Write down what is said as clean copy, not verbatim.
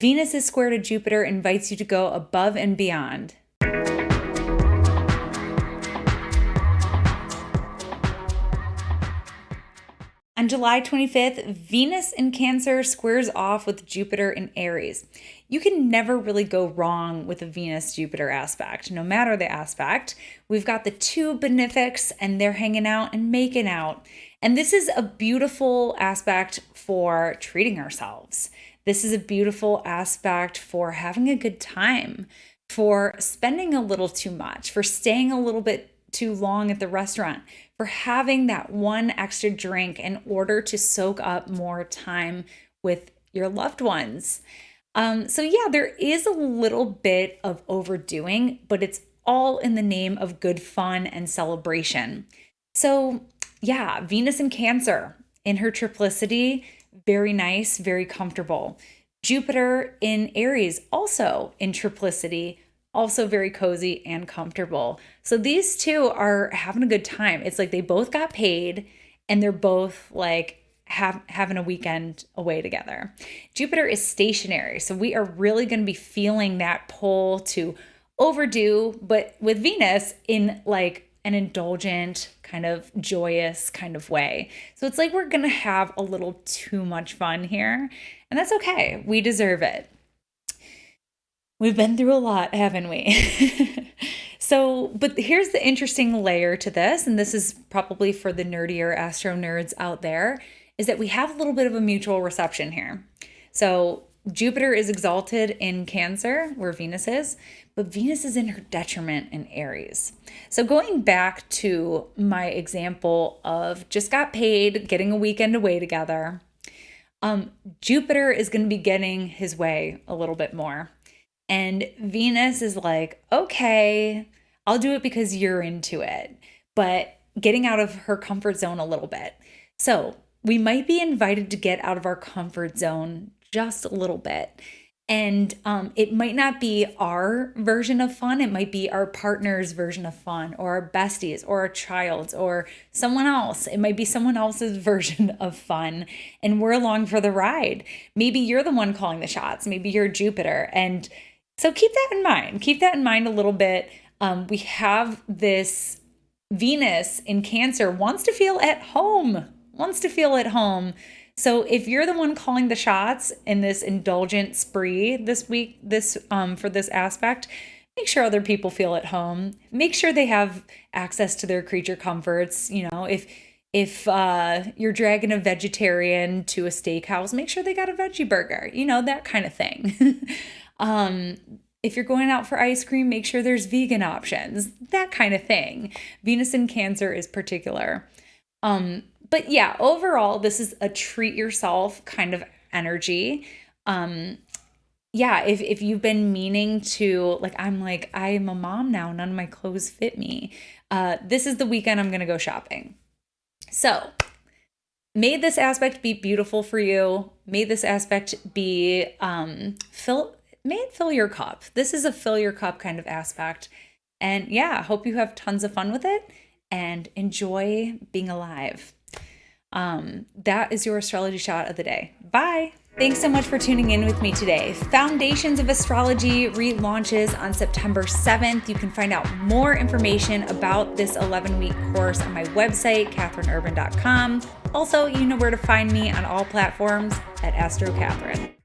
Venus's square to Jupiter invites you to go above and beyond. On July 25th, Venus in Cancer squares off with Jupiter in Aries. You can never really go wrong with a Venus-Jupiter aspect, no matter the aspect. We've got the two benefics and they're hanging out and making out. And this is a beautiful aspect for treating ourselves. This is a beautiful aspect for having a good time, for spending a little too much, for staying a little bit too long at the restaurant, for having that one extra drink in order to soak up more time with your loved ones. So yeah, there is a little bit of overdoing, but it's all in the name of good fun and celebration. So yeah, Venus in Cancer in her triplicity, very nice, very comfortable. Jupiter in Aries, also in triplicity, also very cozy and comfortable. So these two are having a good time. It's like they both got paid and they're both like having a weekend away together. Jupiter is stationary, so we are really going to be feeling that pull to overdo, but with Venus in like an indulgent, kind of joyous kind of way. So it's like we're going to have a little too much fun here, and that's okay. We deserve it. We've been through a lot, haven't we? But here's the interesting layer to this, and this is probably for the nerdier astro nerds out there, is that we have a little bit of a mutual reception here. So Jupiter is exalted in Cancer, where Venus is, but Venus is in her detriment in Aries. So going back to my example of just got paid, getting a weekend away together, Jupiter is going to be getting his way a little bit more. And Venus is like, okay, I'll do it because you're into it, but getting out of her comfort zone a little bit. So we might be invited to get out of our comfort zone just a little bit. And it might not be our version of fun. It might be our partner's version of fun, or our besties, or our child's, or someone else. It might be someone else's version of fun. And we're along for the ride. Maybe you're the one calling the shots. Maybe you're Jupiter. And so keep that in mind. Keep that in mind a little bit. We have this Venus in Cancer wants to feel at home, So if you're the one calling the shots in this indulgent spree this week, for this aspect, make sure other people feel at home. Make sure they have access to their creature comforts. You know, if you're dragging a vegetarian to a steakhouse, make sure they got a veggie burger. You know, that kind of thing. If you're going out for ice cream, make sure there's vegan options, that kind of thing. Venus in Cancer is particular. But yeah, overall, this is a treat yourself kind of energy. Yeah, if you've been meaning to, I am a mom now, none of my clothes fit me. This is the weekend I'm going to go shopping. So may this aspect be beautiful for you. May this aspect be, may it fill your cup. This is a fill your cup kind of aspect. And yeah, hope you have tons of fun with it and enjoy being alive. That is your astrology shot of the day. Bye. Thanks so much for tuning in with me today. Foundations of Astrology relaunches on September 7th. You can find out more information about this 11-week course on my website, katherineurban.com. Also, you know where to find me on all platforms at Astro Catherine.